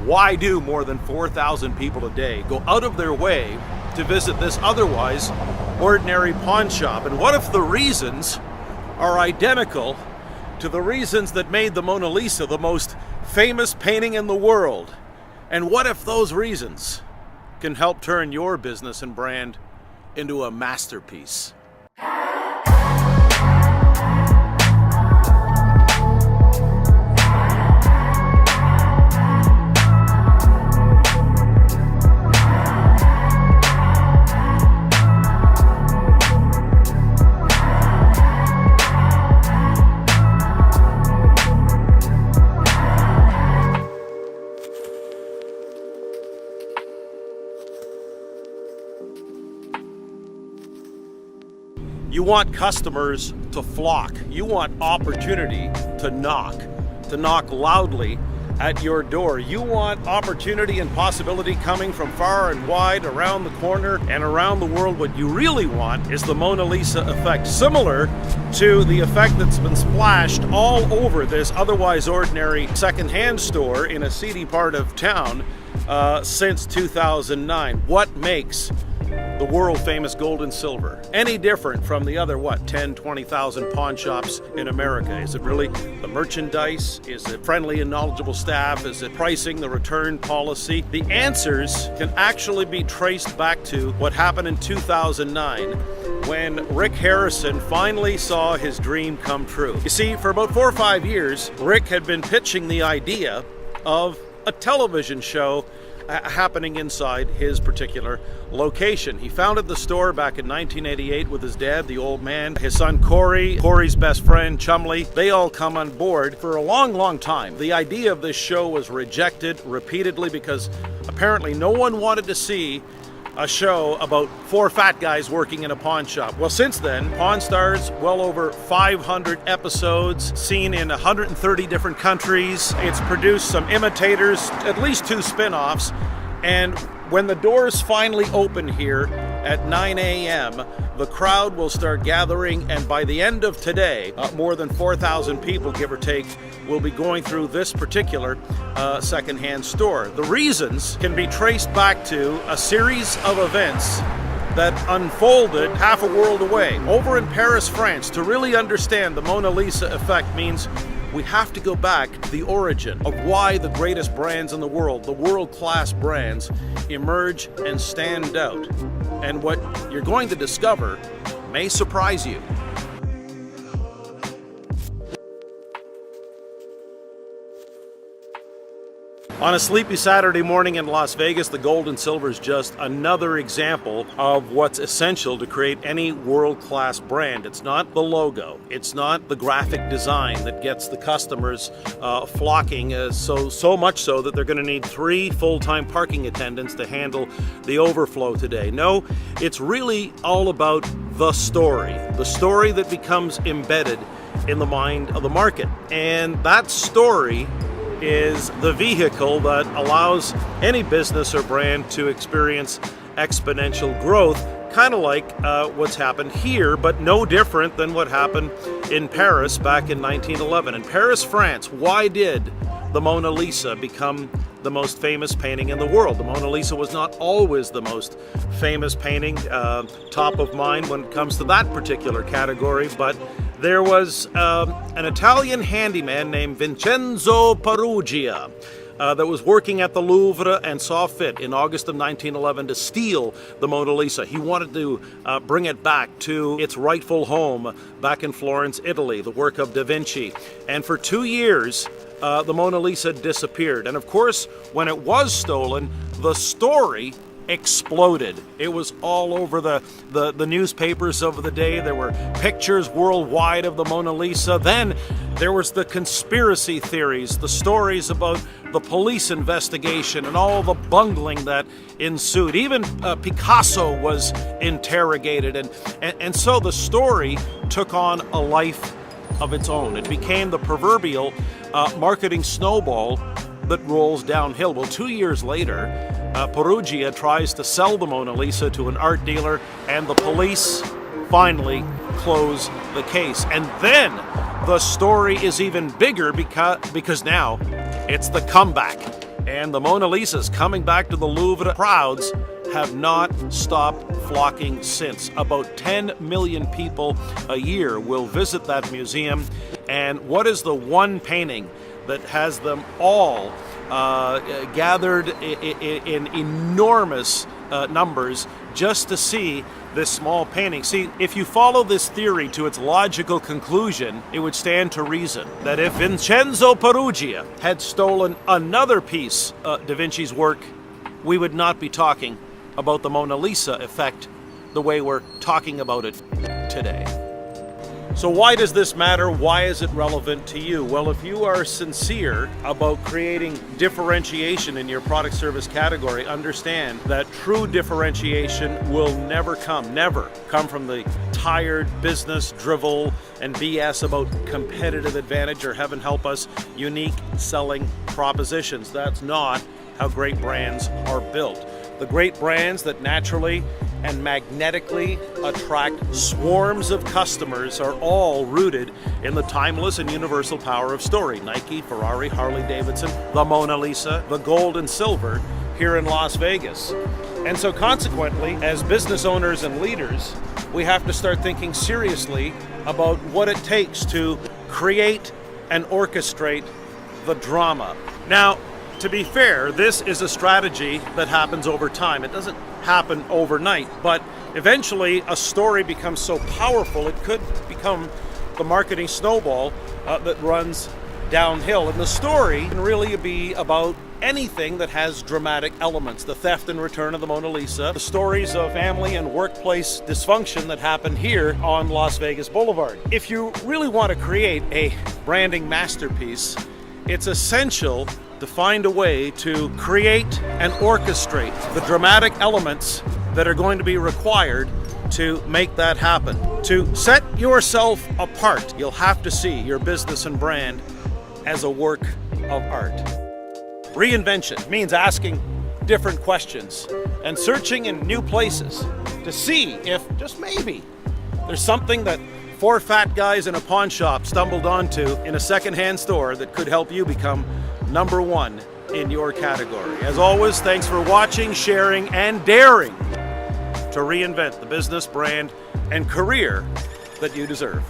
Why do more than 4,000 people a day go out of their way to visit this otherwise ordinary pawn shop? And what if the reasons are identical to the reasons that made the Mona Lisa the most famous painting in the world? And what if those reasons can help turn your business and brand into a masterpiece? You want customers to flock. You want opportunity to knock loudly at your door. You want opportunity and possibility coming from far and wide, around the corner and around the world. What you really want is the Mona Lisa effect, similar to the effect that's been splashed all over this otherwise ordinary secondhand store in a seedy part of town since 2009. What makes the world famous gold and silver any different from the other 10, 20,000 pawn shops in America? Is it really the merchandise? Is it friendly and knowledgeable staff? Is it pricing, the return policy? The answers can actually be traced back to what happened in 2009 when Rick Harrison finally saw his dream come true. You see, for about 4 or 5 years, Rick had been pitching the idea of a television show happening inside his particular location. He founded the store back in 1988 with his dad, the old man, his son Corey's best friend Chumley. They all come on board for a long time. The idea of this show was rejected repeatedly because apparently no one wanted to see a show about 4 fat guys working in a pawn shop. Well, since then, Pawn Stars, well over 500 episodes, seen in 130 different countries. It's produced some imitators, at least 2 spin-offs, and when the doors finally open here at 9 a.m., the crowd will start gathering, and by the end of today, more than 4,000 people, give or take, will be going through this particular secondhand store. The reasons can be traced back to a series of events that unfolded half a world away. Over in Paris, France, to really understand the Mona Lisa effect means we have to go back to the origin of why the greatest brands in the world, the world-class brands, emerge and stand out. And what you're going to discover may surprise you. On a sleepy Saturday morning in Las Vegas, the gold and silver is just another example of what's essential to create any world-class brand. It's not the logo, it's not the graphic design that gets the customers flocking, so much so that they're going to need 3 full-time parking attendants to handle the overflow today. No, it's really all about the story that becomes embedded in the mind of the market. And that story is the vehicle that allows any business or brand to experience exponential growth, kind of like what's happened here, but no different than what happened in Paris back in 1911. In Paris, France, why did the Mona Lisa become the most famous painting in the world? The Mona Lisa was not always the most famous painting, top of mind when it comes to that particular category, but there was an Italian handyman named Vincenzo Peruggia that was working at the Louvre and saw fit in August of 1911 to steal the Mona Lisa. He wanted to bring it back to its rightful home back in Florence, Italy, the work of Da Vinci. And for 2 years, the Mona Lisa disappeared. And of course, when it was stolen, the story exploded. It was all over the newspapers of the day. There were pictures worldwide of the Mona Lisa. Then there was the conspiracy theories, the stories about the police investigation and all the bungling that ensued. Even Picasso was interrogated. And so the story took on a life of its own. It became the proverbial marketing snowball that rolls downhill. Well, 2 years later, Peruggia tries to sell the Mona Lisa to an art dealer, and the police finally close the case. And then the story is even bigger because now it's the comeback. And the Mona Lisa's coming back to the Louvre. Crowds have not stopped flocking since. About 10 million people a year will visit that museum. And what is the one painting that has them all gathered in enormous numbers just to see this small painting? See, if you follow this theory to its logical conclusion, it would stand to reason that if Vincenzo Perugia had stolen another piece of Da Vinci's work, we would not be talking about the Mona Lisa effect the way we're talking about it today. So why does this matter? Why is it relevant to you? Well, if you are sincere about creating differentiation in your product service category, understand that true differentiation will never come from the tired business drivel and BS about competitive advantage or, heaven help us, unique selling propositions. That's not how great brands are built. The great brands that naturally and magnetically attract swarms of customers are all rooted in the timeless and universal power of story. Nike, Ferrari, Harley Davidson, the Mona Lisa, the gold and silver here in Las Vegas. And so consequently, as business owners and leaders, we have to start thinking seriously about what it takes to create and orchestrate the drama. Now, to be fair, this is a strategy that happens over time. It doesn't happen overnight, but eventually a story becomes so powerful it could become the marketing snowball that runs downhill. And the story can really be about anything that has dramatic elements. The theft and return of the Mona Lisa, the stories of family and workplace dysfunction that happened here on Las Vegas Boulevard. If you really want to create a branding masterpiece, it's essential to find a way to create and orchestrate the dramatic elements that are going to be required to make that happen. To set yourself apart, you'll have to see your business and brand as a work of art. Reinvention means asking different questions and searching in new places to see if, just maybe, there's something that 4 fat guys in a pawn shop stumbled onto in a secondhand store that could help you become number one in your category. As always, thanks for watching, sharing, and daring to reinvent the business, brand, and career that you deserve.